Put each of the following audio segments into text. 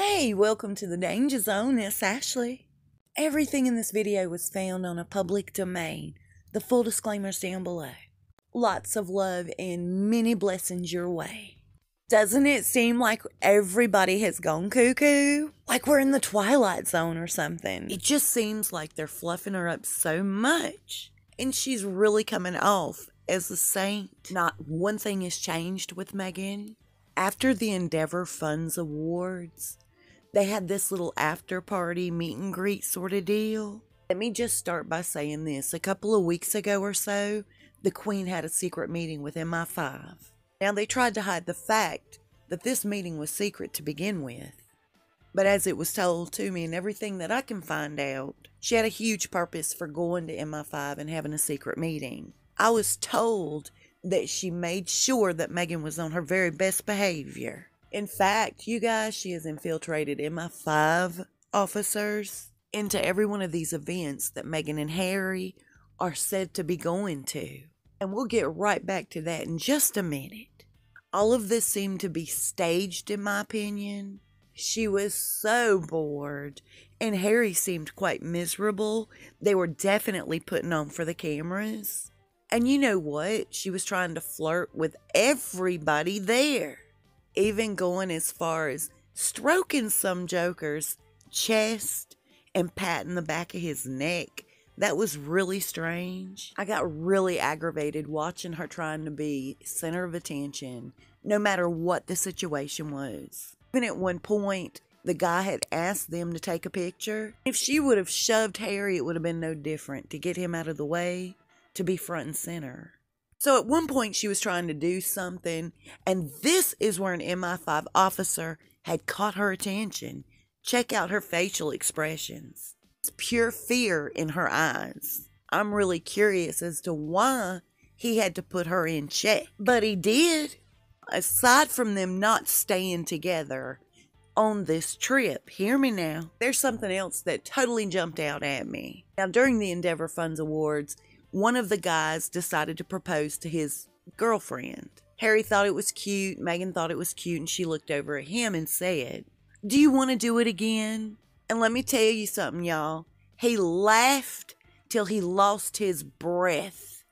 Hey, welcome to the Danger Zone, it's Ashley. Everything in this video was found on a public domain. The full disclaimer's down below. Lots of love and many blessings your way. Doesn't it seem like everybody has gone cuckoo? Like we're in the Twilight Zone or something. It just seems like they're fluffing her up so much. And she's really coming off as a saint. Not one thing has changed with Meghan. After the Endeavor Funds Awards, they had this little after party meet and greet sort of deal. Let me just start by saying this. A couple of weeks ago or so, the Queen had a secret meeting with Mi5. Now, they tried to hide the fact that this meeting was secret to begin with. But as it was told to me and everything that I can find out, she had a huge purpose for going to Mi5 and having a secret meeting. I was told that she made sure that Meghan was on her very best behavior. In fact, you guys, she has infiltrated Mi5 officers into every one of these events that Meghan and Harry are said to be going to. And we'll get right back to that in just a minute. All of this seemed to be staged, in my opinion. She was so bored, and Harry seemed quite miserable. They were definitely putting on for the cameras. And you know what? She was trying to flirt with everybody there. Even going as far as stroking some joker's chest and patting the back of his neck. That was really strange. I got really aggravated watching her trying to be center of attention, no matter what the situation was. Even at one point, the guy had asked them to take a picture. If she would have shoved Harry, it would have been no different to get him out of the way. To be front and center. So at one point she was trying to do something, and this is where an Mi5 officer had caught her attention. Check out her facial expressions. It's pure fear in her eyes. I'm really curious as to why he had to put her in check. But he did. Aside from them not staying together on this trip, hear me now, there's something else that totally jumped out at me. Now, during the Endeavor Funds Awards, one of the guys decided to propose to his girlfriend. Harry thought it was cute, Meghan thought it was cute, and she looked over at him and said, "Do you want to do it again?" And let me tell you something, y'all. He laughed till he lost his breath.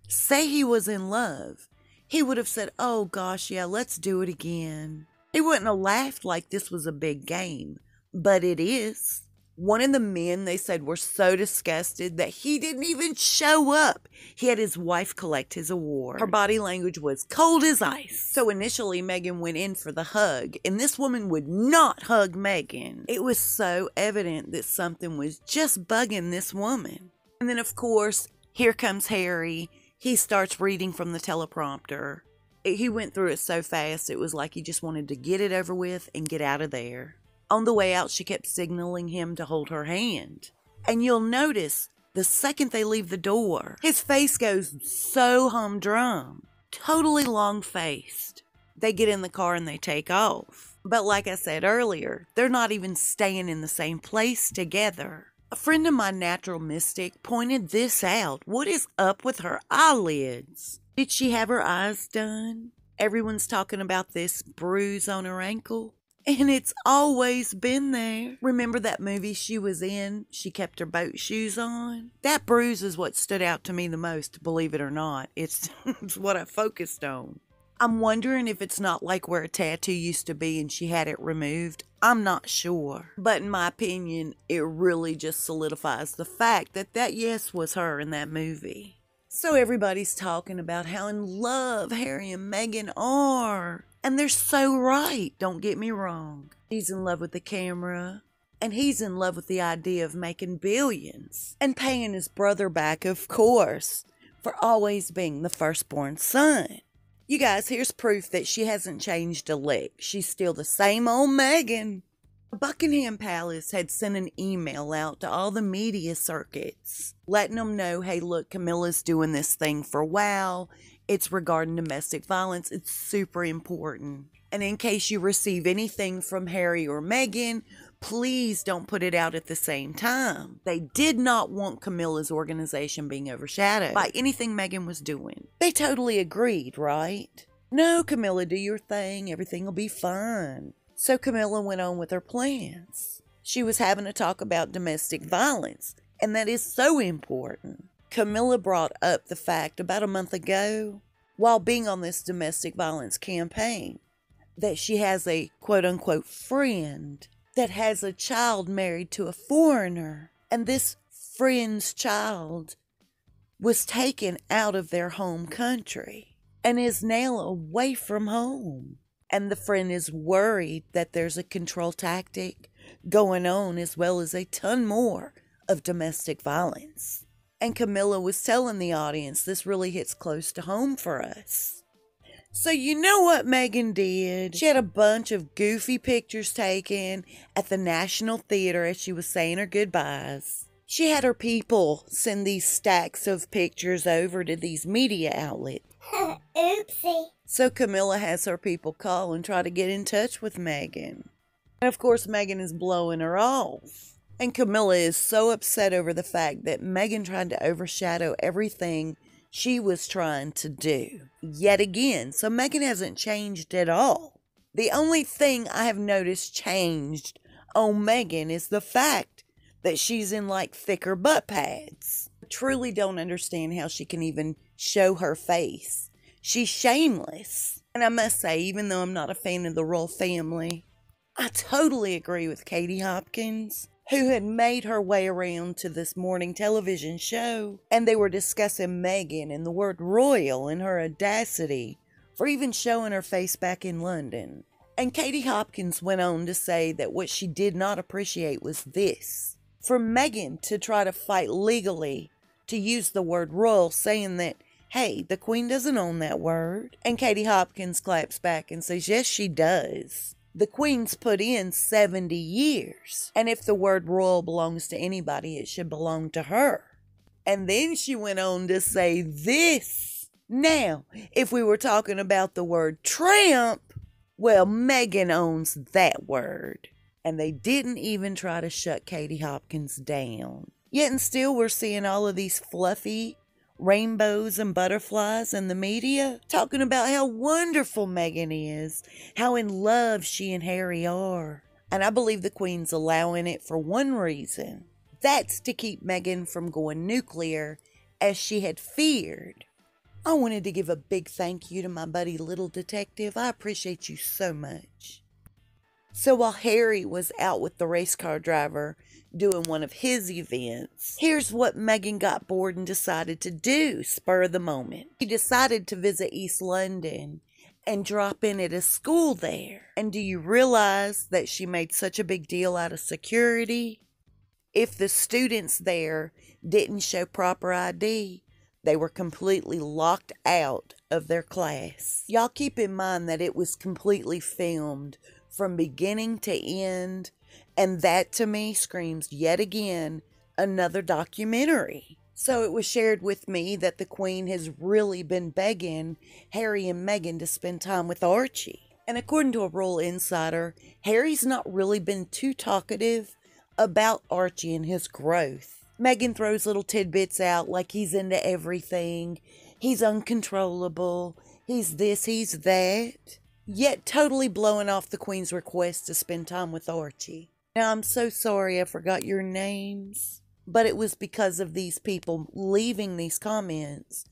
Say he was in love. He would have said, "Oh gosh, yeah, let's do it again." He wouldn't have laughed like this was a big game, but it is. One of the men, they said, were so disgusted that he didn't even show up. He had his wife collect his award. Her body language was cold as ice. So initially, Meghan went in for the hug, and this woman would not hug Meghan. It was so evident that something was just bugging this woman. And then, of course, here comes Harry. He starts reading from the teleprompter. He went through it so fast, it was like he just wanted to get it over with and get out of there. On the way out, she kept signaling him to hold her hand. And you'll notice, the second they leave the door, his face goes so humdrum. Totally long-faced. They get in the car and they take off. But like I said earlier, they're not even staying in the same place together. A friend of mine, Natural Mystic, pointed this out. What is up with her eyelids? Did she have her eyes done? Everyone's talking about this bruise on her ankle. And it's always been there. Remember that movie she was in? She kept her boat shoes on. That bruise is what stood out to me the most, believe it or not. It's what I focused on. I'm wondering if it's not like where a tattoo used to be and she had it removed. I'm not sure. But in my opinion, it really just solidifies the fact that yes was her in that movie. So everybody's talking about how in love Harry and Meghan are. And they're so right, don't get me wrong. He's in love with the camera, and he's in love with the idea of making billions. And paying his brother back, of course, for always being the firstborn son. You guys, here's proof that she hasn't changed a lick. She's still the same old Meghan. Buckingham Palace had sent an email out to all the media circuits, letting them know, hey, look, Camilla's doing this thing for WOW. It's regarding domestic violence. It's super important. And in case you receive anything from Harry or Meghan, please don't put it out at the same time. They did not want Camilla's organization being overshadowed by anything Meghan was doing. They totally agreed, right? No, Camilla, do your thing. Everything will be fine. So Camilla went on with her plans. She was having a talk about domestic violence, and that is so important. Camilla brought up the fact about a month ago, while being on this domestic violence campaign, that she has a quote-unquote friend that has a child married to a foreigner, and this friend's child was taken out of their home country and is now away from home. And the friend is worried that there's a control tactic going on, as well as a ton more of domestic violence. And Camilla was telling the audience this really hits close to home for us. So you know what Meghan did? She had a bunch of goofy pictures taken at the National Theater as she was saying her goodbyes. She had her people send these stacks of pictures over to these media outlets. Oopsie. So Camilla has her people call and try to get in touch with Meghan. And of course Meghan is blowing her off. And Camilla is so upset over the fact that Meghan tried to overshadow everything she was trying to do yet again. So Meghan hasn't changed at all. The only thing I have noticed changed on Meghan is the fact that she's in like thicker butt pads. I truly don't understand how she can even show her face. She's shameless. And I must say, even though I'm not a fan of the royal family, I totally agree with Katie Hopkins, who had made her way around to this morning television show, and they were discussing Meghan and the word royal and her audacity for even showing her face back in London. And Katie Hopkins went on to say that what she did not appreciate was this: for Meghan to try to fight legally to use the word royal, saying that, hey, the Queen doesn't own that word. And Katie Hopkins claps back and says, yes, she does. The Queen's put in 70 years. And if the word royal belongs to anybody, it should belong to her. And then she went on to say this: now, if we were talking about the word tramp, well, Meghan owns that word. And they didn't even try to shut Katie Hopkins down. Yet and still we're seeing all of these fluffy rainbows and butterflies in the media talking about how wonderful Meghan is, how in love she and Harry are. And I believe the Queen's allowing it for one reason. That's to keep Meghan from going nuclear, as she had feared. I wanted to give a big thank you to my buddy Little Detective. I appreciate you so much. So while Harry was out with the race car driver doing one of his events, here's what Meghan got bored and decided to do, spur of the moment. She decided to visit East London and drop in at a school there. And do you realize that she made such a big deal out of security? If the students there didn't show proper ID, they were completely locked out of their class. Y'all keep in mind that it was completely filmed from beginning to end, and that to me screams yet again another documentary. So it was shared with me that the Queen has really been begging Harry and Meghan to spend time with Archie. And according to a royal insider, Harry's not really been too talkative about Archie and his growth. Meghan throws little tidbits out like he's into everything, he's uncontrollable, he's this, he's that, yet totally blowing off the Queen's request to spend time with Archie. Now, I'm so sorry I forgot your names, but it was because of these people leaving these comments.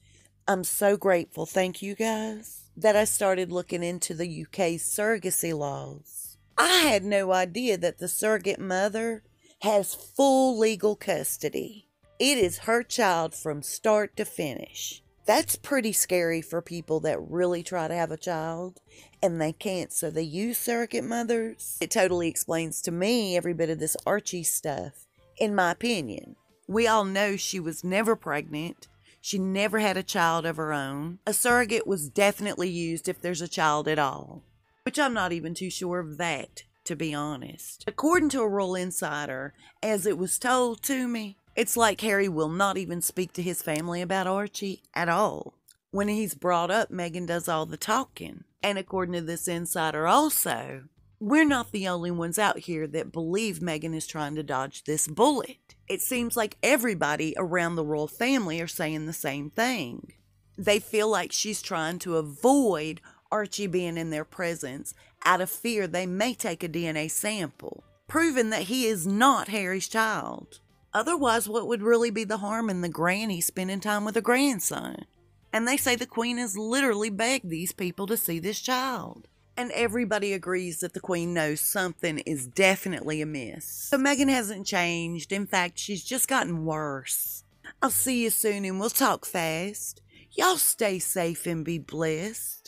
I'm so grateful, thank you guys, that I started looking into the UK's surrogacy laws. I had no idea that the surrogate mother has full legal custody. It is her child from start to finish. That's pretty scary for people that really try to have a child and they can't, so they use surrogate mothers. It totally explains to me every bit of this Archie stuff, in my opinion. We all know she was never pregnant. She never had a child of her own. A surrogate was definitely used if there's a child at all, which I'm not even too sure of that, to be honest. According to a royal insider, as it was told to me, it's like Harry will not even speak to his family about Archie at all. When he's brought up, Meghan does all the talking. And according to this insider also, we're not the only ones out here that believe Meghan is trying to dodge this bullet. It seems like everybody around the royal family are saying the same thing. They feel like she's trying to avoid Archie being in their presence out of fear they may take a DNA sample, proving that he is not Harry's child. Otherwise, what would really be the harm in the granny spending time with her grandson? And they say the Queen has literally begged these people to see this child. And everybody agrees that the Queen knows something is definitely amiss. So Meghan hasn't changed. In fact, she's just gotten worse. I'll see you soon and we'll talk fast. Y'all stay safe and be blessed.